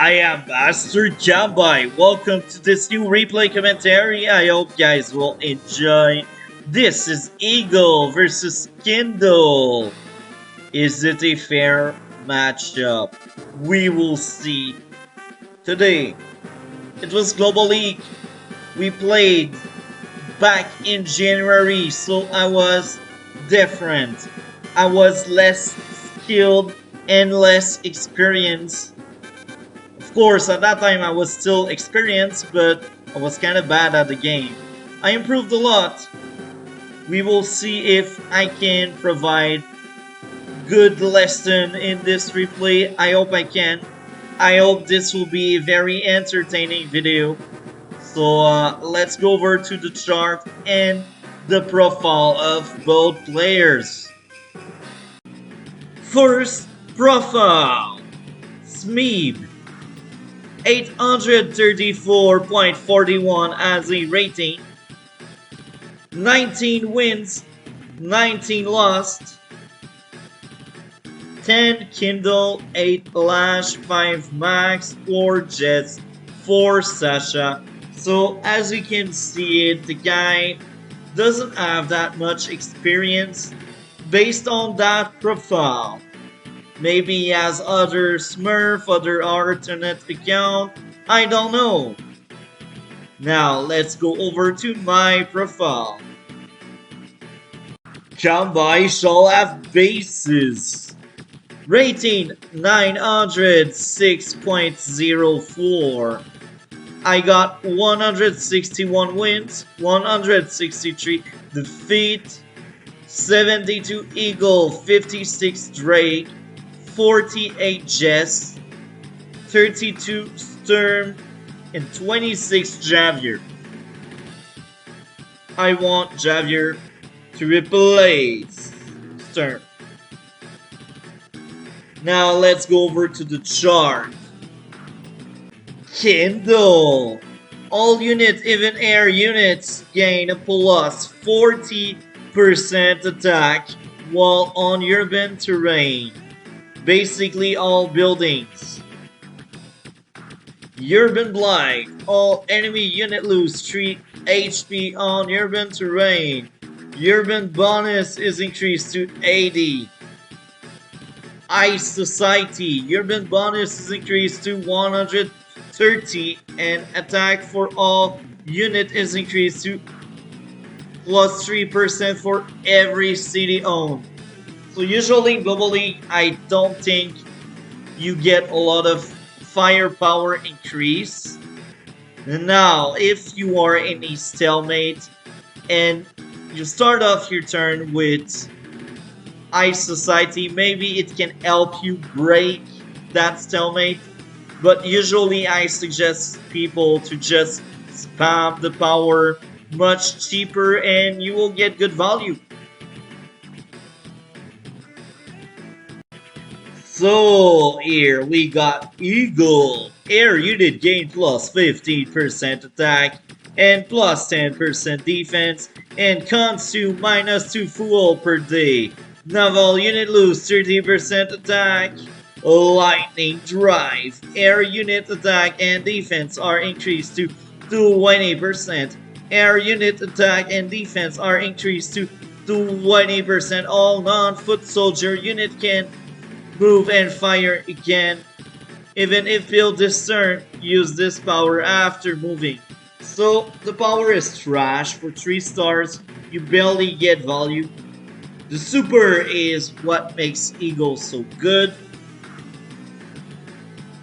I am Master Jambai. Welcome to this new replay commentary. I hope guys will enjoy. This is Eagle versus Kindle. Is it a fair matchup? We will see. Today, it was Global League. We played back in January, so I was different. I was less skilled and less experienced. Of course, at that time I was still experienced, but I was kind of bad at the game. I improved a lot. We will see if I can provide good lesson in this replay. I hope I can. I hope this will be a very entertaining video. So let's go over to the chart and the profile of both players. First profile, Smeeb. 834.41 as a rating, 19 wins, 19 lost, 10 Kindle, 8 Lash, 5 Max, 4 Jets, 4 Sasha. So as you can see it, the guy doesn't have that much experience based on that profile. Maybe he has other Smurf, other alternate account, I don't know. Now let's go over to my profile. Jambai shall have bases. Rating 906.04. I got 161 wins, 163 defeat, 72 Eagle, 56 Drake, 48 Jess, 32 Sturm, and 26 Javier. I want Javier to replace Sturm. Now let's go over to the chart. Kindle. All units, even air units, gain a plus 40% attack while on urban terrain. Basically all buildings. Urban Blight. All enemy unit lose 3 HP on urban terrain. Urban bonus is increased to 80. Ice Society. Urban bonus is increased to 130 and attack for all unit is increased to plus 3% for every city owned. So usually in Global League, I don't think you get a lot of firepower increase. Now, if you are in a stalemate and you start off your turn with Ice Society, maybe it can help you break that stalemate. But usually I suggest people to just spam the power much cheaper and you will get good value. So here we got Eagle. Air unit gain plus 15% attack and plus 10% defense and consume minus 2 fuel per day. Naval unit lose 30% attack. Lightning drive. Air unit attack and defense are increased to 20%. Air unit attack and defense are increased to 20%. All non-foot soldier unit can move and fire again. Even if build this turn, use this power after moving. So the power is trash for 3 stars. You barely get value. The super is what makes Eagle so good.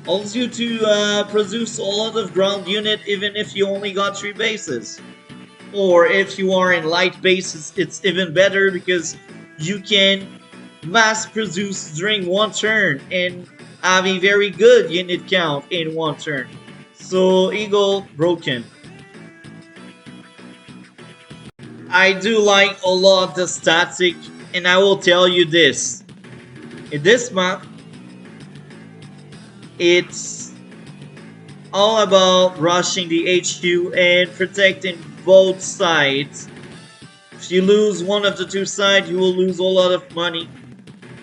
Allows you to produce a lot of ground unit even if you only got 3 bases. Or if you are in light bases, it's even better because you can mass produce during 1 turn and have a very good unit count in 1 turn. So Eagle broken. I do like a lot the static, and I will tell you this. In this map, it's all about rushing the HQ and protecting both sides. If you lose one of the 2 sides, you will lose a lot of money.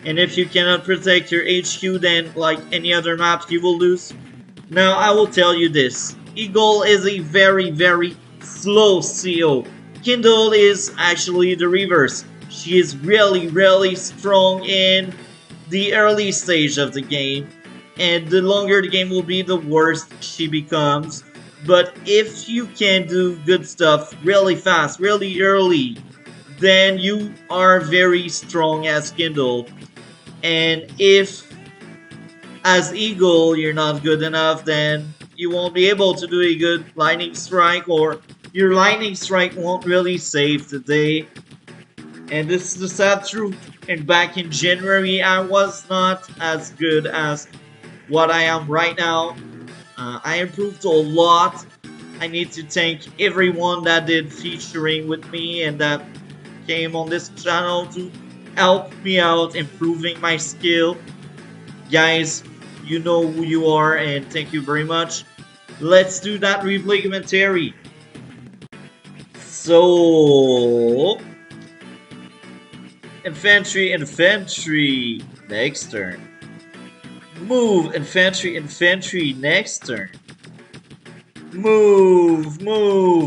And if you cannot protect your HQ, then like any other map, you will lose. Now, I will tell you this. Eagle is a very, very slow CO. Kindle is actually the reverse. She is really, really strong in the early stage of the game, and the longer the game will be, the worse she becomes. But if you can do good stuff really fast, really early, then you are very strong as Kindle. And if as Eagle you're not good enough, then you won't be able to do a good lightning strike, or your lightning strike won't really save the day. And this is the sad truth. And back in January, I was not as good as what I am right now. I improved a lot. I need to thank everyone that did featuring with me and that came on this channel to help me out improving my skill. Guys, you know who you are, and thank you very much. Let's do that replay commentary. So, infantry, next turn. Move, infantry, next turn. Move,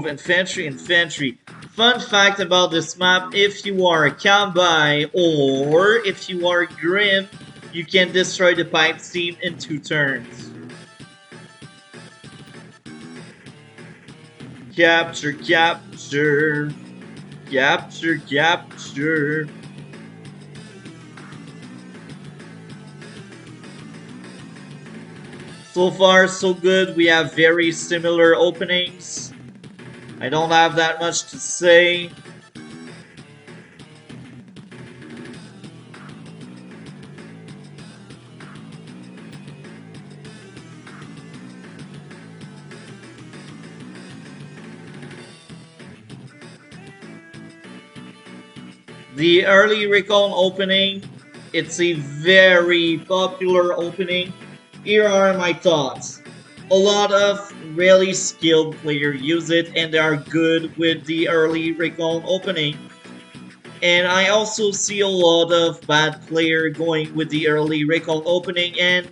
infantry. Fun fact about this map, if you are a cowboy or if you are grim, you can destroy the pipe steam in 2 turns. Capture. So far, so good. We have very similar openings. I don't have that much to say. The early recon opening, it's a very popular opening. Here are my thoughts. A lot of really skilled players use it and they are good with the early recon opening. And I also see a lot of bad players going with the early recon opening and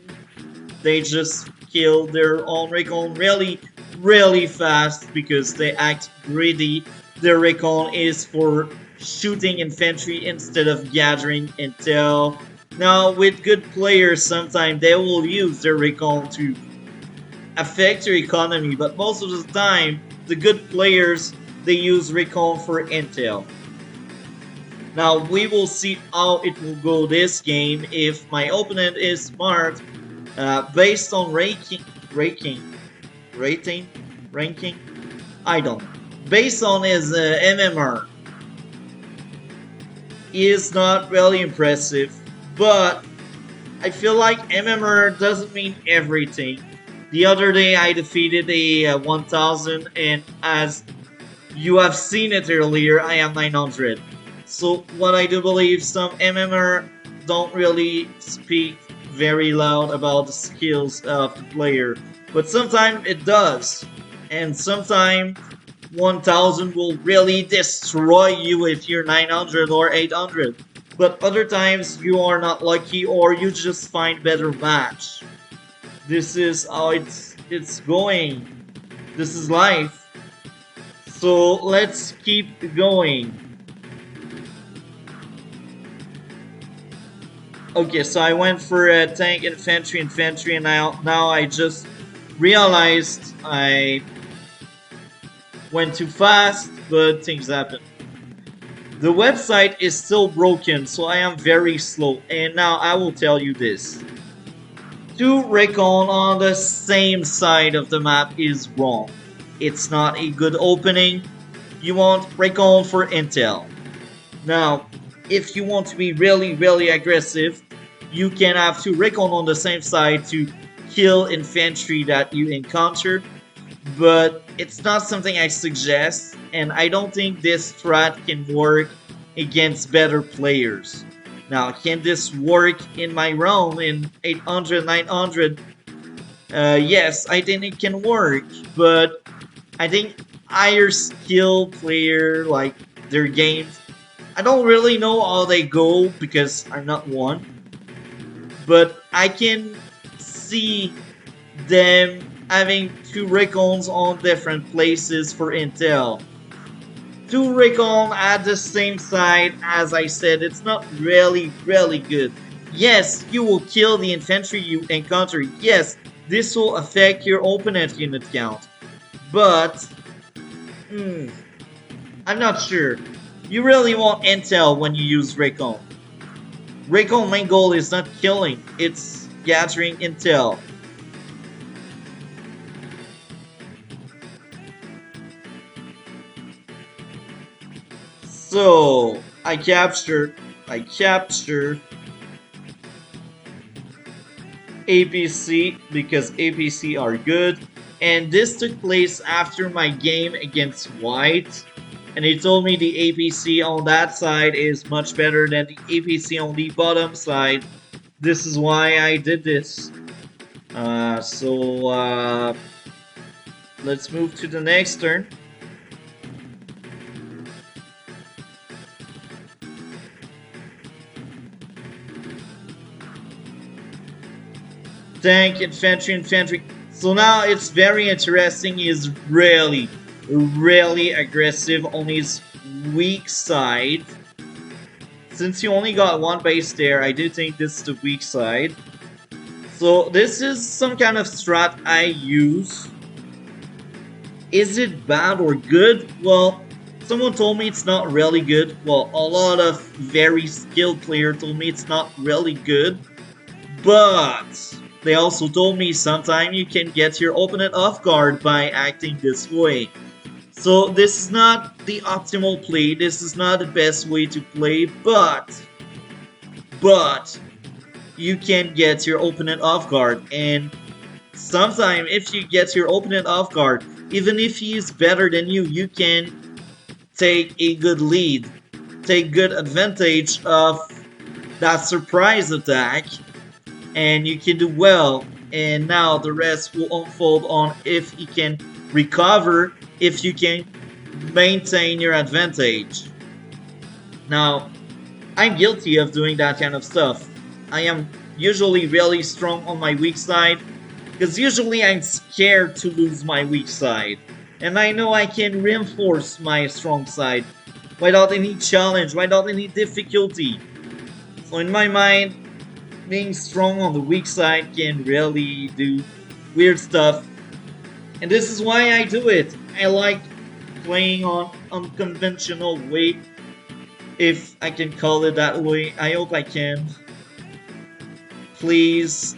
they just kill their own recon really, really fast because they act greedy. Their recon is for shooting infantry instead of gathering intel. Now, with good players, sometimes they will use their recon to affect your economy, but most of the time, the good players, they use recon for intel. Now, we will see how it will go this game if my opponent is smart. Based on ranking, I don't know. Based on his MMR, is not really impressive, but I feel like MMR doesn't mean everything. The other day I defeated a 1000, and as you have seen it earlier, I am 900. So what I do believe, some MMR don't really speak very loud about the skills of the player, but sometimes it does, and sometimes 1000 will really destroy you if you're 900 or 800. But other times you are not lucky or you just find better match. This is how it's going. This is life. So let's keep going. Okay, so I went for a tank infantry, and now I just realized I went too fast, but things happen. The website is still broken, so I am very slow. And now I will tell you this. To recon on the same side of the map is wrong. It's not a good opening. You want recon for intel. Now, if you want to be really, really aggressive, you can have to recon on the same side to kill infantry that you encounter. But it's not something I suggest, and I don't think this strat can work against better players. Now, can this work in my realm in 800, 900? Yes, I think it can work, but I think higher skill player, like their games, I don't really know how they go because I'm not one, but I can see them having two recons on different places for intel. Two recon at the same side, as I said, it's not really good. Yes, you will kill the infantry you encounter. Yes, this will affect your opponent unit count. But, hmm, I'm not sure. You really want intel when you use recon. Recon main goal is not killing, it's gathering intel. So, I captured APC because APC are good. And this took place after my game against White. And he told me the APC on that side is much better than the APC on the bottom side. This is why I did this. Let's move to the next turn. Tank, infantry. So now it's very interesting. He's really aggressive on his weak side. Since you only got one base there, I do think this is the weak side. So this is some kind of strat I use. Is it bad or good? Well, someone told me it's not really good. Well, a lot of very skilled players told me it's not really good. But they also told me sometimes you can get your opponent off guard by acting this way. So this is not the optimal play, this is not the best way to play, but you can get your opponent off guard. And sometimes if you get your opponent off guard, even if he is better than you, you can take a good lead, take good advantage of that surprise attack, and you can do well. And now the rest will unfold on if you can recover, if you can maintain your advantage. Now, I'm guilty of doing that kind of stuff. I am usually really strong on my weak side, because usually I'm scared to lose my weak side. And I know I can reinforce my strong side without any challenge, without any difficulty. So in my mind, being strong on the weak side can really do weird stuff. And this is why I do it. I like playing on unconventional way, if I can call it that way. I hope I can. Please,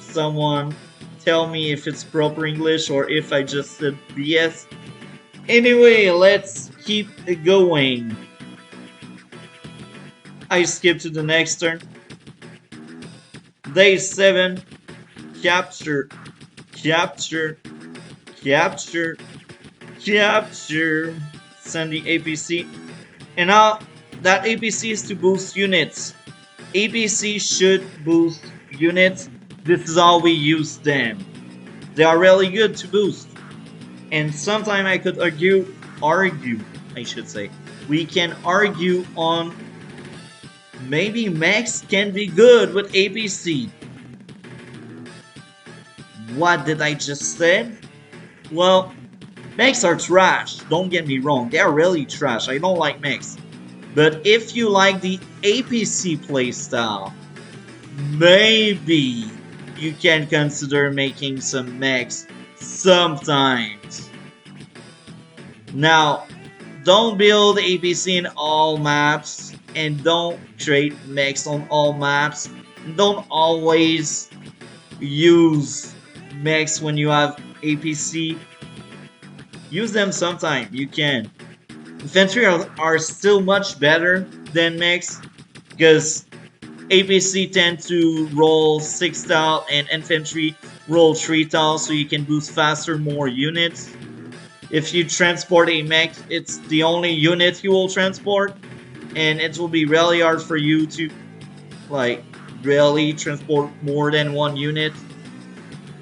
someone tell me if it's proper English or if I just said BS. Anyway, let's keep it going. I skip to the next turn. Day 7. Capture. Capture. Capture. Capture. Send the APC. And now, that APC is to boost units. APC should boost units. This is how we use them. They are really good to boost. And sometimes I could argue, I should say. We can argue on maybe Max can be good with APC. What did I just say? Well, Mechs are trash, don't get me wrong, they are really trash, I don't like mechs. But if you like the APC playstyle, maybe you can consider making some mechs sometimes. Now, don't build APC in all maps, and don't trade mechs on all maps. Don't always use mechs when you have APC. Use them sometime, you can. Infantry are still much better than mechs, because APC tend to roll 6 tile and infantry roll 3 tile, so you can boost faster more units. If you transport a mech, it's the only unit you will transport, and it will be really hard for you to like really transport more than one unit.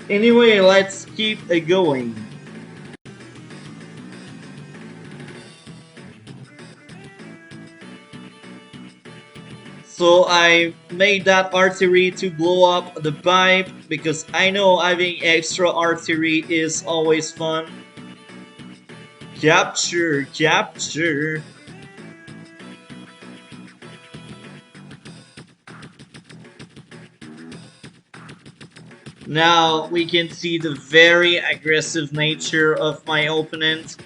Anyway, let's keep it going. So I made that artillery to blow up the pipe because I know having extra artillery is always fun. Capture, capture. Now we can see the very aggressive nature of my opponent.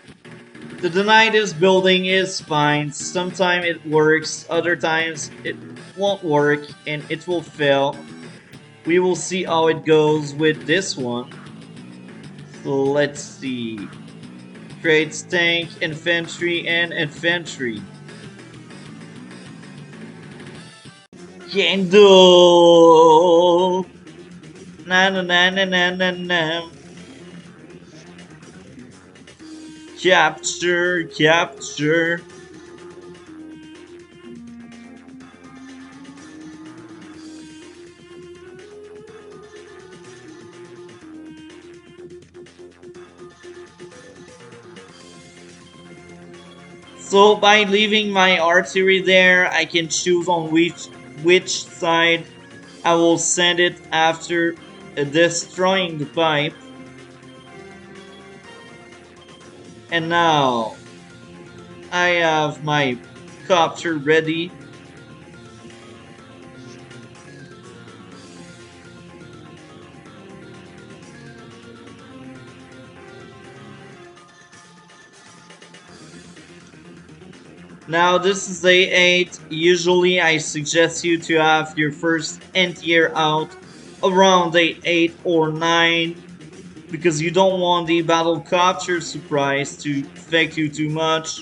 To deny this building is fine. Sometimes it works, other times it won't work and it will fail. We will see how it goes with this one. So let's see. Creates tank, infantry, and infantry. Kindle! Na na na na na na na. Capture, capture. So by leaving my artillery there, I can choose on which side I will send it after destroying the pipe. And now I have my copter ready. Now this is day 8. Usually I suggest you to have your first anti-air out around day 8 or 9 because you don't want the battle copter surprise to affect you too much.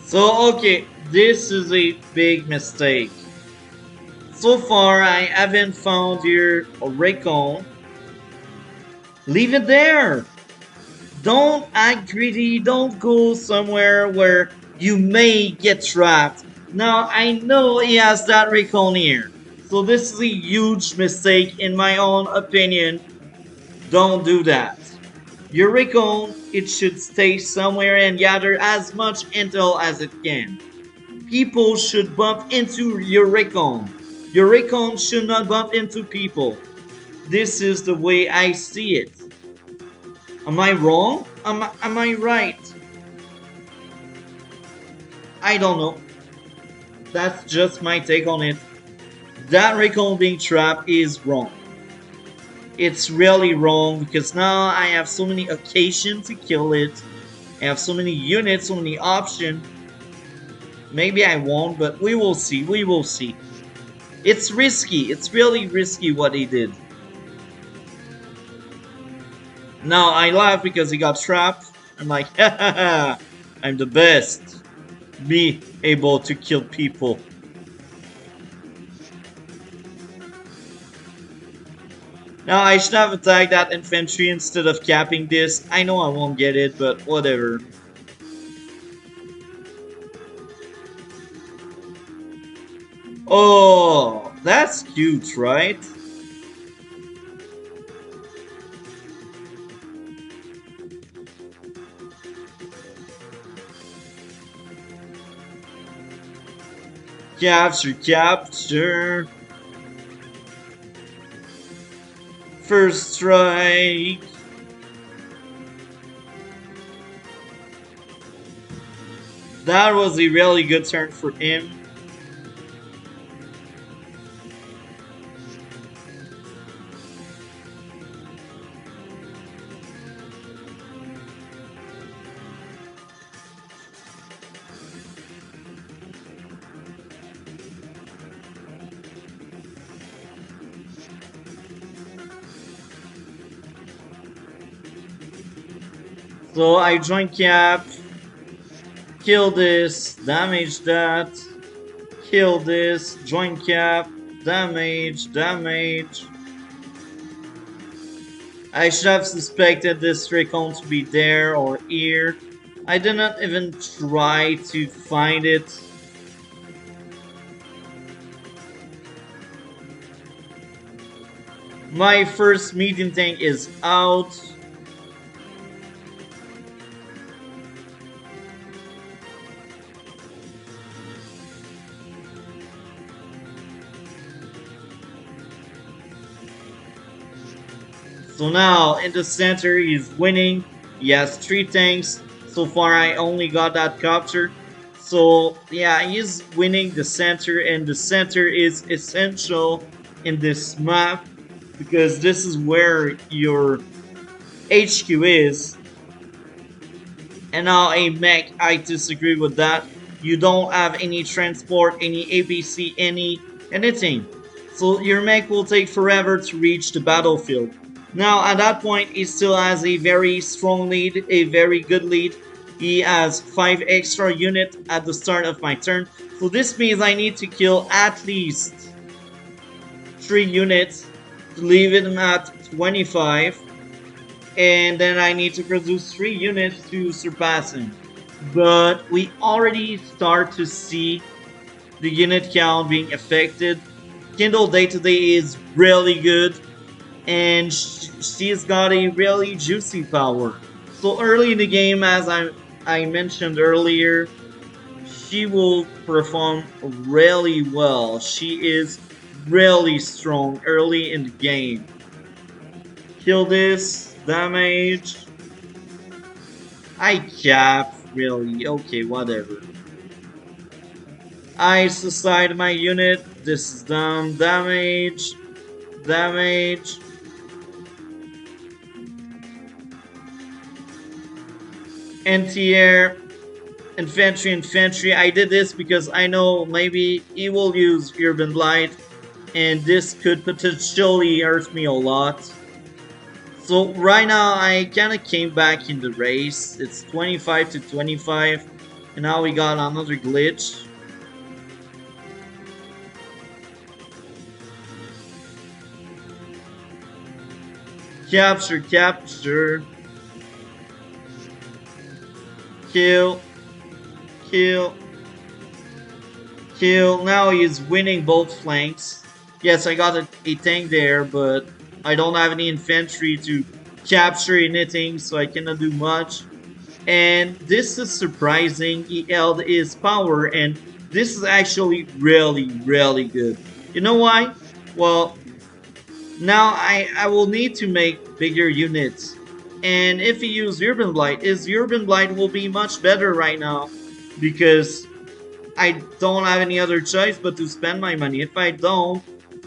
So okay, this is a big mistake. So far I haven't found your recon. Leave it there! Don't act greedy, don't go somewhere where you may get trapped. Now I know he has that recon here. So this is a huge mistake in my own opinion. Don't do that. Your recon, it should stay somewhere and gather as much intel as it can. People should bump into your recon. Your recon should not bump into people. This is the way I see it. Am I wrong? Am I right? I don't know. That's just my take on it. That recon being trapped is wrong. It's really wrong because now I have so many occasions to kill it. I have so many units, so many options. Maybe I won't, but we will see. We will see. It's risky. It's really risky what he did. Now I laugh because he got trapped. I'm like, ha ha ha, I'm the best. Me able to kill people. Now I should have attacked that infantry instead of capping this. I know I won't get it, but whatever. Oh, that's cute, right? Capture, capture. First strike. That was a really good turn for him. So I joined cap. Kill this, damage that, kill this, join cap, damage, damage. I should have suspected this Raycon to be there or here. I did not even try to find it. My first medium tank is out. So now in the center he's winning. He has 3 tanks. So far I only got that capture. So yeah, he's winning the center, and the center is essential in this map because this is where your HQ is. And now a mech, I disagree with that. You don't have any transport, any ABC, anything. So your mech will take forever to reach the battlefield. Now at that point he still has a very strong lead, a very good lead. He has 5 extra units at the start of my turn. So this means I need to kill at least 3 units to leave him at 25. And then I need to produce 3 units to surpass him. But we already start to see the unit count being affected. Kindle day to day is really good, and she's got a really juicy power. So early in the game, as I mentioned earlier, she will perform really well. She is really strong early in the game. Kill this, damage. I cap, really. Okay, whatever. I suicide my unit. This is dumb. Damage. Damage. Anti-air. Infantry. I did this because I know maybe he will use Urban Blight, and this could potentially hurt me a lot. So right now I kinda came back in the race. It's 25 to 25. And now we got another glitch. Capture. Kill. Now he's winning both flanks. Yes, I got a tank there, but I don't have any infantry to capture anything, so I cannot do much. And this is surprising. He held his power, and this is actually really good. You know why? Well, now I will need to make bigger units. And if he uses Urban Blight, his Urban Blight will be much better right now because I don't have any other choice but to spend my money. If I don't,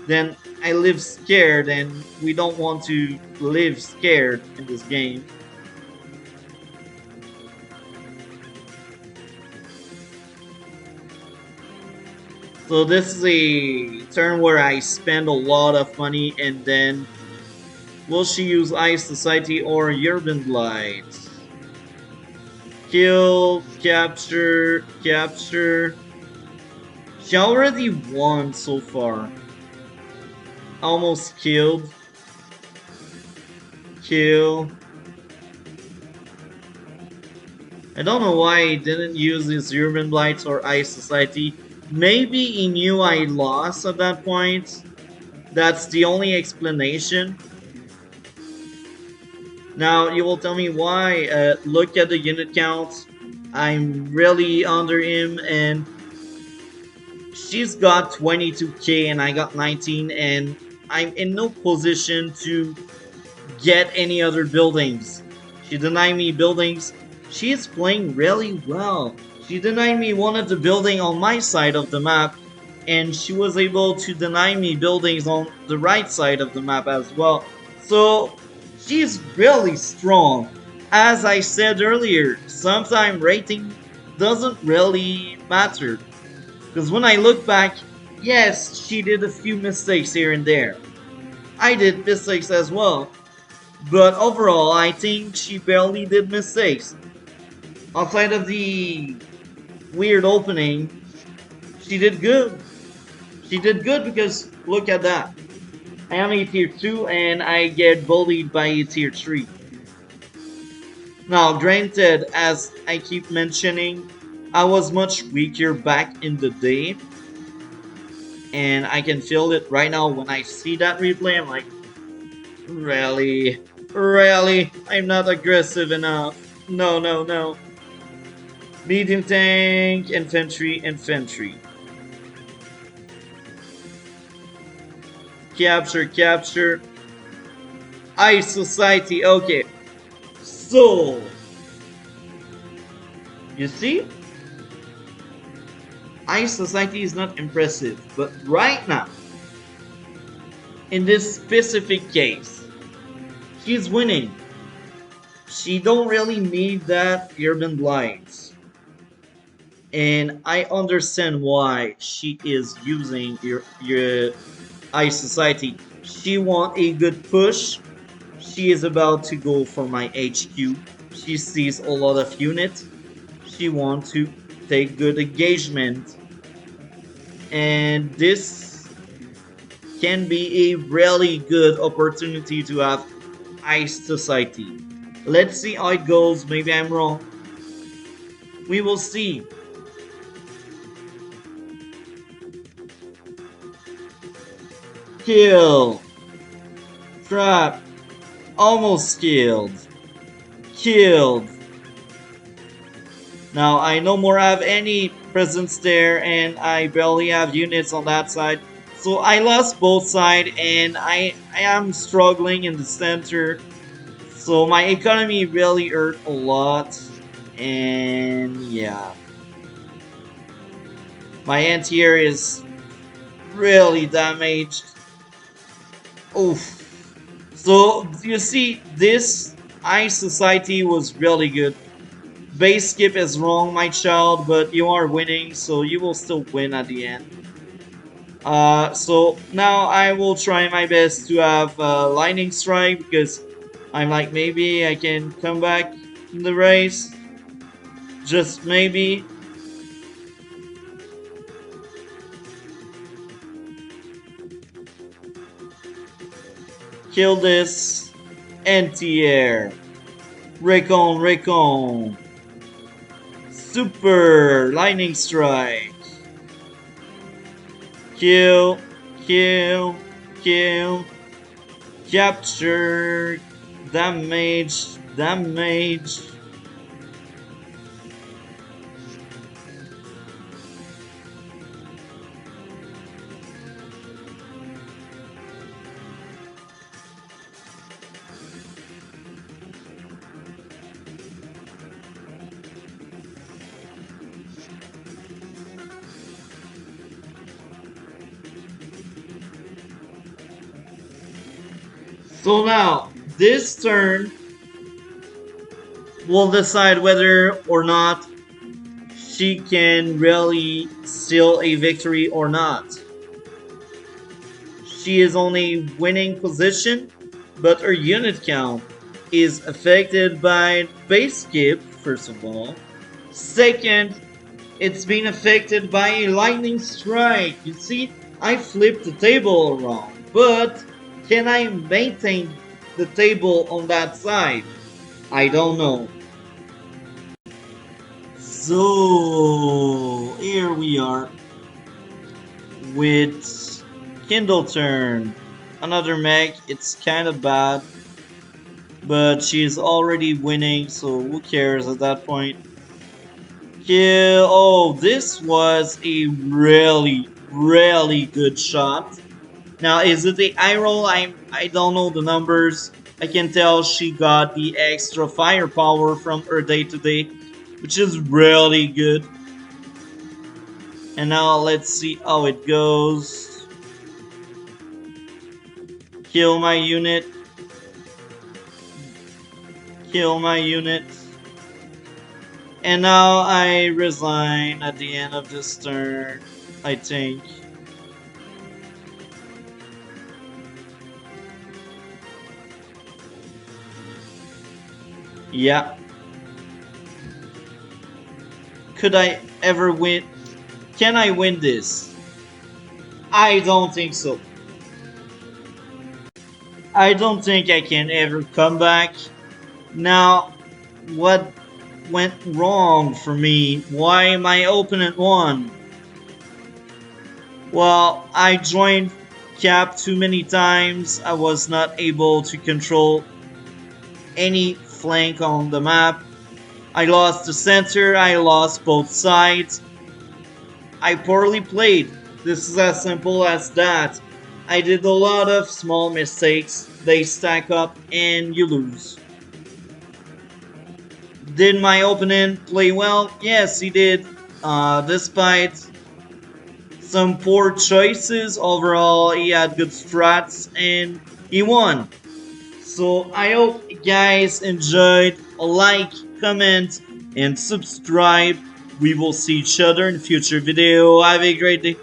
then I live scared, and we don't want to live scared in this game. So this is a turn where I spend a lot of money, and then will she use Ice Society or Urban Blight? Kill, capture. She already won so far. Almost killed. Kill. I don't know why he didn't use his Urban Blight or Ice Society. Maybe he knew I lost at that point. That's the only explanation. Now you will tell me why. Look at the unit count. I'm really under him, and she's got 22k and I got 19, and I'm in no position to get any other buildings. She denied me buildings. She is playing really well. She denied me one of the buildings on my side of the map, and she was able to deny me buildings on the right side of the map as well. So she's really strong. As I said earlier, sometimes rating doesn't really matter. Because when I look back, yes, she did a few mistakes here and there. I did mistakes as well. But overall, I think she barely did mistakes. Outside of the weird opening, she did good. She did good because look at that. I am a tier 2 and I get bullied by a tier 3. Now, granted, as I keep mentioning, I was much weaker back in the day, and I can feel it right now when I see that replay. I'm like, really? Really? I'm not aggressive enough. No, no, no. Medium tank, infantry, infantry. Capture, capture. Ice Society, okay. So, you see? Ice Society is not impressive, but right now, in this specific case, she's winning. She don't really need that urban blights. And I understand why she is using your Ice Society. She want a good push. She is about to go for my HQ. She sees a lot of units. She want to take good engagement. And this can be a really good opportunity to have Ice Society. Let's see how it goes. Maybe I'm wrong. We will see. Kill. Trap. Almost killed. Killed. Now I no more have any presence there and I barely have units on that side. So I lost both sides and I am struggling in the center. So my economy really hurt a lot. And yeah. My anti-air is really damaged. Oof. So you see, this Ice Society was really good. Base skip is wrong, my child, but you are winning, so you will still win at the end. So now I will try my best to have lightning strike because I'm like maybe I can come back in the race. Just maybe. Kill this anti-air. Recon, recon. Super lightning strike. Kill, kill, kill. Capture. Damage, damage. So now, this turn will decide whether or not she can really seal a victory or not. She is on a winning position, but her unit count is affected by base skip, first of all. Second, it's been affected by a lightning strike. You see, I flipped the table around, but can I maintain the table on that side? I don't know. So, here we are with Kindle turn. Another mech, it's kind of bad, but she's already winning, so who cares at that point? Kill. Oh, this was a really, really good shot. Now, is it the eye roll? I don't know the numbers. I can tell she got the extra firepower from her day to day, which is really good. And now let's see how it goes. Kill my unit. Kill my unit. And now I resign at the end of this turn, I think. Yeah. Could I ever win? Can I win this? I don't think so. I don't think I can ever come back. Now, what went wrong for me? Why my opponent won? Well, I joined cap too many times. I was not able to control any flank on the map. I lost the center, I lost both sides. I poorly played. This is as simple as that. I did a lot of small mistakes. They stack up and you lose. Did my opponent play well? Yes, he did. Despite some poor choices, overall he had good strats and he won. So I hope you guys enjoyed. Like, comment, and subscribe. We will see each other in future video. Have a great day.